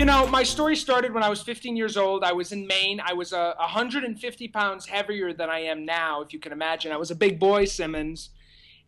My story started when I was 15 years old. I was in Maine. I was 150 pounds heavier than I am now, if you can imagine. I was a big boy, Simmons.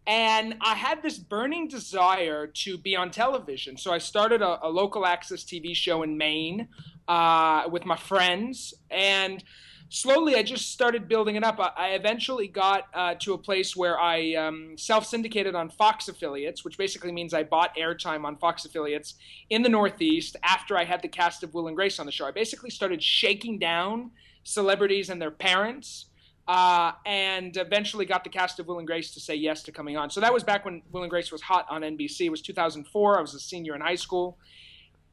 And I had this burning desire to be on television. So I started a local access TV show in Maine with my friends. And slowly I just started building it up. I eventually got to a place where I self-syndicated on Fox affiliates, which basically means I bought airtime on Fox affiliates in the Northeast after I had the cast of Will and Grace on the show. I basically started shaking down celebrities and their parents, and eventually got the cast of Will and Grace to say yes to coming on. So that was back when Will and Grace was hot on NBC. It was 2004. I was a senior in high school.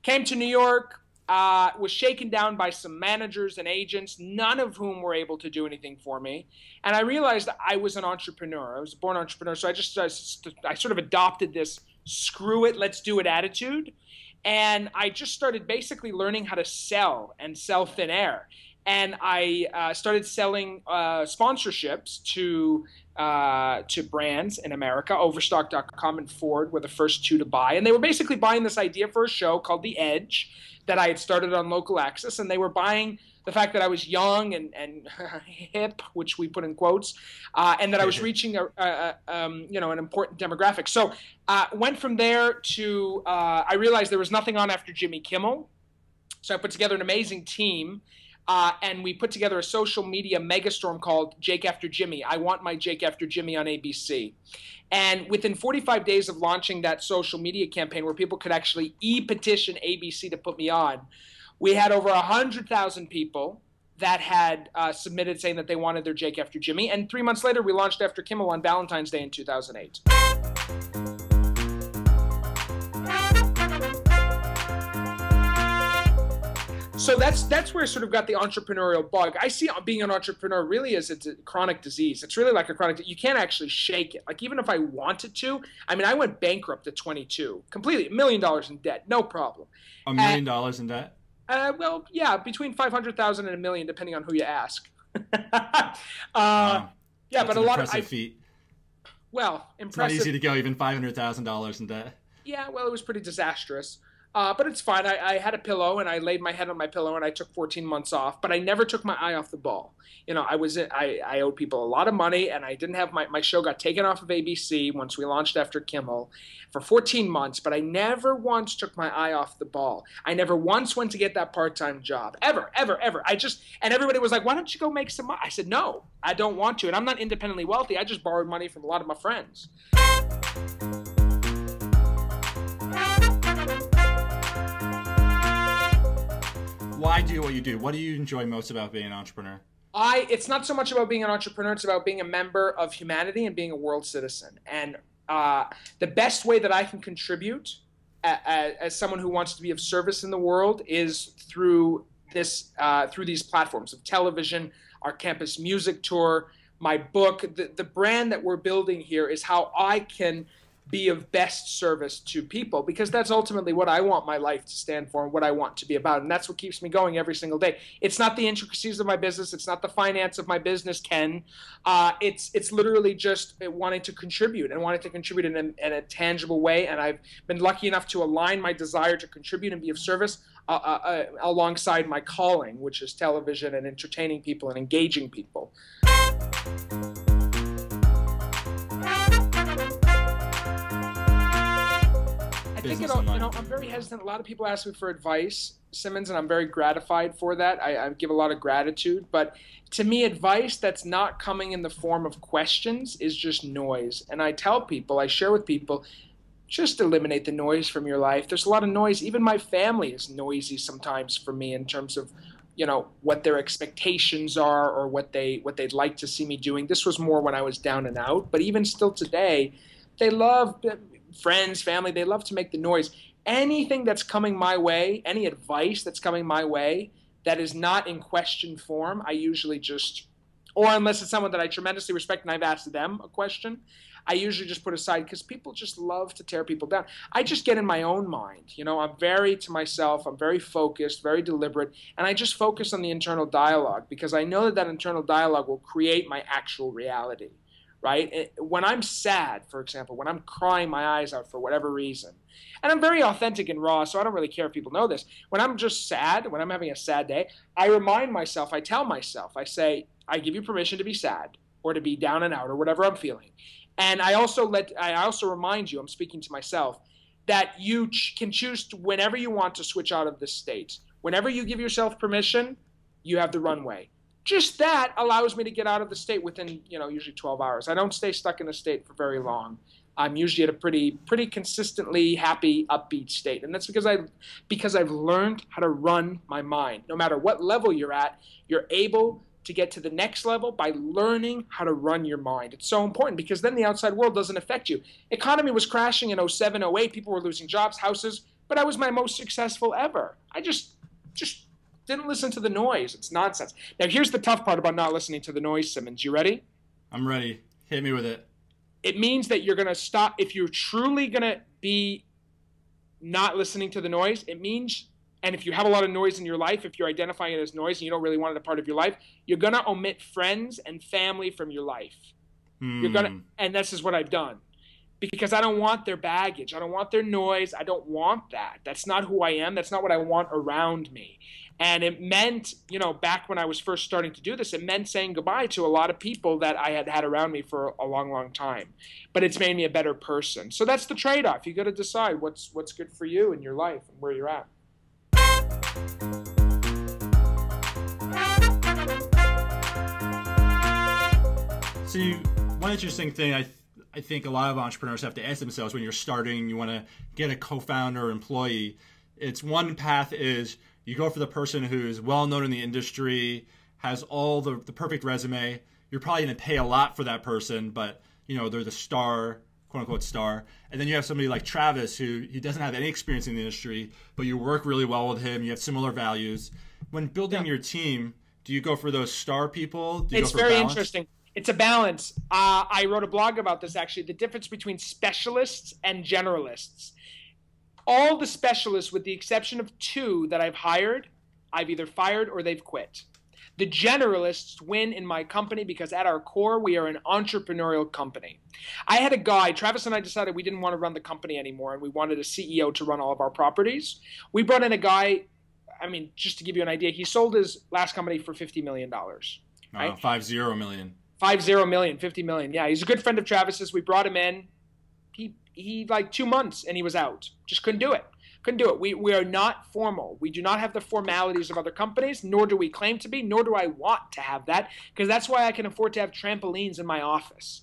Came to New York, was shaken down by some managers and agents, none of whom were able to do anything for me. And I realized I was an entrepreneur. I was a born entrepreneur. So I sort of adopted this screw it, let's do it attitude. And I just started basically learning how to sell and sell thin air. And I started selling sponsorships to brands in America. Overstock.com and Ford were the first two to buy. And they were basically buying this idea for a show called The Edge that I had started on local access. And they were buying the fact that I was young and hip, which we put in quotes, and that I was reaching an important demographic. So went from there to I realized there was nothing on after Jimmy Kimmel. So I put together an amazing team. And we put together a social media megastorm called Jake After Jimmy. I want my Jake After Jimmy on ABC. And within 45 days of launching that social media campaign where people could actually e-petition ABC to put me on, we had over 100,000 people that had submitted saying that they wanted their Jake After Jimmy. And 3 months later, we launched After Kimmel on Valentine's Day in 2008. So that's where I sort of got the entrepreneurial bug. I see being an entrepreneur really as a chronic disease. It's really like a chronic. You can't actually shake it. Like even if I wanted to, I mean, I went bankrupt at 22, completely $1 million in debt, no problem. $1 million in debt? Well, yeah, between 500,000 and $1 million, depending on who you ask. Wow. Yeah, That's but an a lot impressive of feat. Well, impressive. It's not easy to go even $500,000 in debt. Yeah, well, it was pretty disastrous. But it's fine. I had a pillow and I laid my head on my pillow and I took 14 months off, but I never took my eye off the ball. I owed people a lot of money and I didn't have my show got taken off of ABC once we launched After Kimmel for 14 months, but I never once took my eye off the ball. I never once went to get that part-time job. Ever. And everybody was like, why don't you go make some money? I said, no, I don't want to. And I'm not independently wealthy. I just borrowed money from a lot of my friends. Why do what you do? What do you enjoy most about being an entrepreneur? It's not so much about being an entrepreneur. It's about being a member of humanity and being a world citizen. And the best way that I can contribute as someone who wants to be of service in the world is through these platforms of television, our campus music tour, my book. The brand that we're building here is how I can be of best service to people, because that's ultimately what I want my life to stand for and what I want to be about. And that's what keeps me going every single day. It's not the intricacies of my business. It's not the finance of my business, Ken. It's literally just wanting to contribute and wanting to contribute in a tangible way. And I've been lucky enough to align my desire to contribute and be of service alongside my calling, which is television and entertaining people and engaging people. I think I'm very hesitant. A lot of people ask me for advice, Simmons, and I'm very gratified for that. I give a lot of gratitude. But to me, advice that's not coming in the form of questions is just noise. And I tell people, I share with people, just eliminate the noise from your life. There's a lot of noise. Even my family is noisy sometimes for me in terms of, what their expectations are or what they'd like to see me doing. This was more when I was down and out. But even still today, they love friends, family, they love to make the noise. Anything that's coming my way, any advice that's coming my way that is not in question form, I usually just, or unless it's someone that I tremendously respect and I've asked them a question, I usually just put aside, because people just love to tear people down. I just get in my own mind. I'm very to myself, I'm very focused, very deliberate, and I just focus on the internal dialogue, because I know that internal dialogue will create my actual reality. right? When I'm sad, for example, when I'm crying my eyes out for whatever reason, and I'm very authentic and raw, so I don't really care if people know this. When I'm just sad, when I'm having a sad day, I remind myself, I tell myself, I say, I give you permission to be sad or to be down and out or whatever I'm feeling. And I also remind you, I'm speaking to myself, that you can choose to, whenever you want, to switch out of this state. Whenever you give yourself permission, you have the runway. Just that allows me to get out of the state within, usually 12 hours. I don't stay stuck in a state for very long. I'm usually at a pretty consistently happy, upbeat state. And that's because I've learned how to run my mind. No matter what level you're at, you're able to get to the next level by learning how to run your mind. It's so important because then the outside world doesn't affect you. Economy was crashing in 07, 08. People were losing jobs, houses, but I was my most successful ever. I just didn't listen to the noise. It's nonsense. Now, here's the tough part about not listening to the noise, Simmons. You ready? I'm ready. Hit me with it. It means that you're going to stop. If you're truly going to be not listening to the noise, it means, and if you have a lot of noise in your life, if you're identifying it as noise and you don't really want it a part of your life, you're going to omit friends and family from your life. And this is what I've done. Because I don't want their baggage. I don't want their noise. I don't want that. That's not who I am. That's not what I want around me. And it meant, back when I was first starting to do this, it meant saying goodbye to a lot of people that I had had around me for a long, long time. But it's made me a better person. So that's the trade-off. You got to decide what's good for you in your life and where you're at. So one interesting thing I think a lot of entrepreneurs have to ask themselves when you're starting, you want to get a co-founder or employee. It's one path is you go for the person who's well known in the industry, has all the perfect resume. You're probably going to pay a lot for that person, but they're the star, quote unquote star. And then you have somebody like Travis who he doesn't have any experience in the industry, but you work really well with him. You have similar values. When building your team, do you go for those star people? It's very interesting. It's a balance. I wrote a blog about this, actually, the difference between specialists and generalists. All the specialists, with the exception of 2 that I've hired, I've either fired or they've quit. The generalists win in my company because at our core, we are an entrepreneurial company. I had a guy, Travis and I decided we didn't want to run the company anymore, and we wanted a CEO to run all of our properties. We brought in a guy, just to give you an idea, he sold his last company for $50 million. Right? 50 million. 50 million, 50 million. Yeah, he's a good friend of Travis's. We brought him in. He like 2 months and he was out. Just couldn't do it. We are not formal. We do not have the formalities of other companies, nor do we claim to be, nor do I want to have that, because that's why I can afford to have trampolines in my office.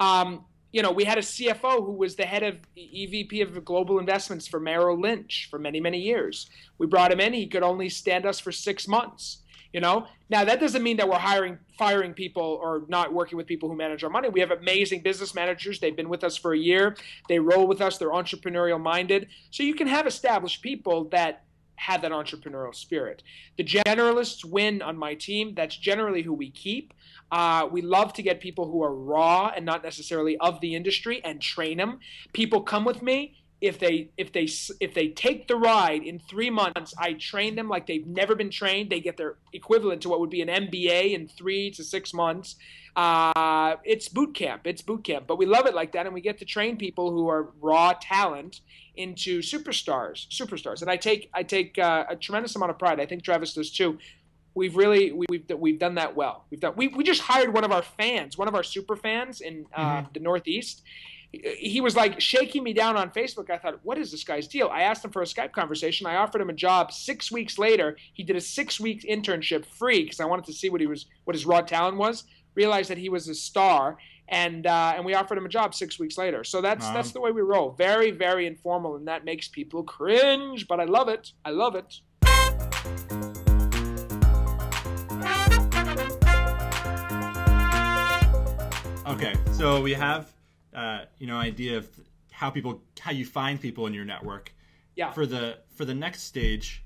We had a CFO who was the head of EVP of global investments for Merrill Lynch for many, many years. We brought him in. He could only stand us for 6 months. Now that doesn't mean that we're firing people or not working with people who manage our money. We have amazing business managers. They've been with us for a year. They roll with us. They're entrepreneurial minded. So you can have established people that have that entrepreneurial spirit. The generalists win on my team. That's generally who we keep. We love to get people who are raw and not necessarily of the industry and train them. People come with me. If they take the ride in 3 months, I train them like they've never been trained. They get their equivalent to what would be an MBA in 3 to 6 months. It's boot camp. But we love it like that, and we get to train people who are raw talent into superstars. And I take a tremendous amount of pride. I think Travis does too. We've done that well. We just hired one of our super fans in the Northeast. He was like shaking me down on Facebook. I thought, what is this guy's deal? I asked him for a Skype conversation. I offered him a job. 6 weeks later, he did a 6-week internship free because I wanted to see what his raw talent was. Realized that he was a star, and we offered him a job 6 weeks later. So that's the way we roll. Very, very informal, and that makes people cringe, but I love it. Okay, so we have idea of how you find people in your network. Yeah. For the next stage,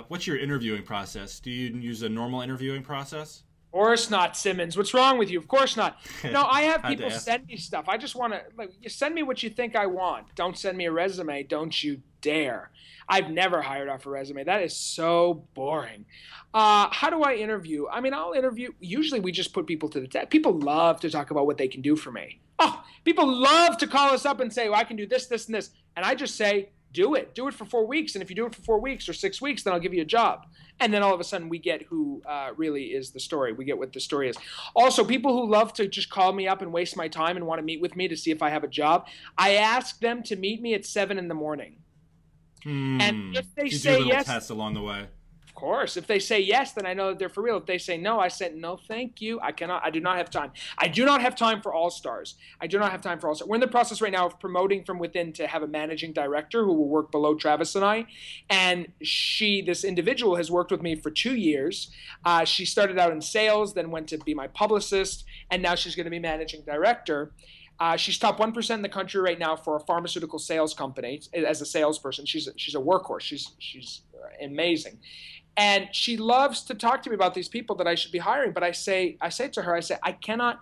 what's your interviewing process? Do you use a normal interviewing process? Of course not, Simmons. What's wrong with you? Of course not. No, I have Had to people ask. send me stuff. I just want to, like, you send me what you think I want. Don't send me a resume. Don't you dare. I've never hired off a resume. That is so boring. How do I interview? I mean, I'll interview. Usually we just put people to the test. People love to talk about what they can do for me. Oh, people love to call us up and say, well, I can do this, this, and this. And I just say, do it. Do it for 4 weeks. And if you do it for 4 weeks or 6 weeks, then I'll give you a job. And then all of a sudden we get who really is the story. We get what the story is. Also, people who love to just call me up and waste my time and want to meet with me to see if I have a job, I ask them to meet me at 7 in the morning. And if they You do say little yes, tests along the way. of course. If they say yes, then I know that they're for real. If they say no, I said no, thank you. I cannot. I do not have time. I do not have time for all stars. I do not have time for all stars. We're in the process right now of promoting from within to have a managing director who will work below Travis and I. And this individual, has worked with me for 2 years. She started out in sales, then went to be my publicist, and now she's going to be managing director. She's top 1% in the country right now for a pharmaceutical sales company as a salesperson. She's a workhorse. She's amazing. And she loves to talk to me about these people that I should be hiring. But I say to her, I cannot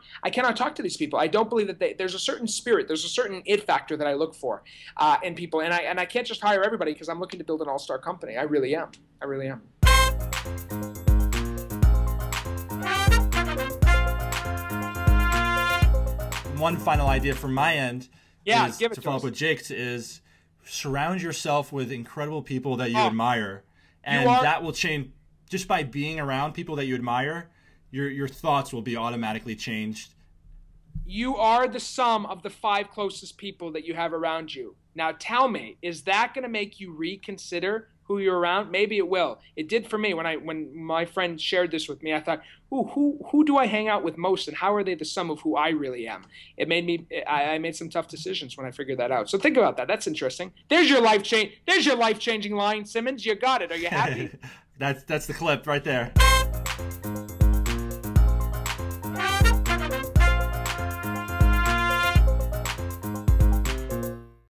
talk to these people. I don't believe that there's a certain spirit, there's a certain it factor that I look for in people. And I can't just hire everybody because I'm looking to build an all-star company. I really am. I really am. One final idea from my end is give it to to follow us. up with Jake's is surround yourself with incredible people that you admire. And are- that will change just by being around people that you admire. Your thoughts will be automatically changed. You are the sum of the 5 closest people that you have around you. Now tell me, is that going to make you reconsider who you're around? Maybe it will. It did for me when my friend shared this with me. I thought, who do I hang out with most, and how are they the sum of who I really am? I made some tough decisions when I figured that out. So think about that. That's interesting. There's your life-changing line, Simmons. You got it. Are you happy? That's the clip right there.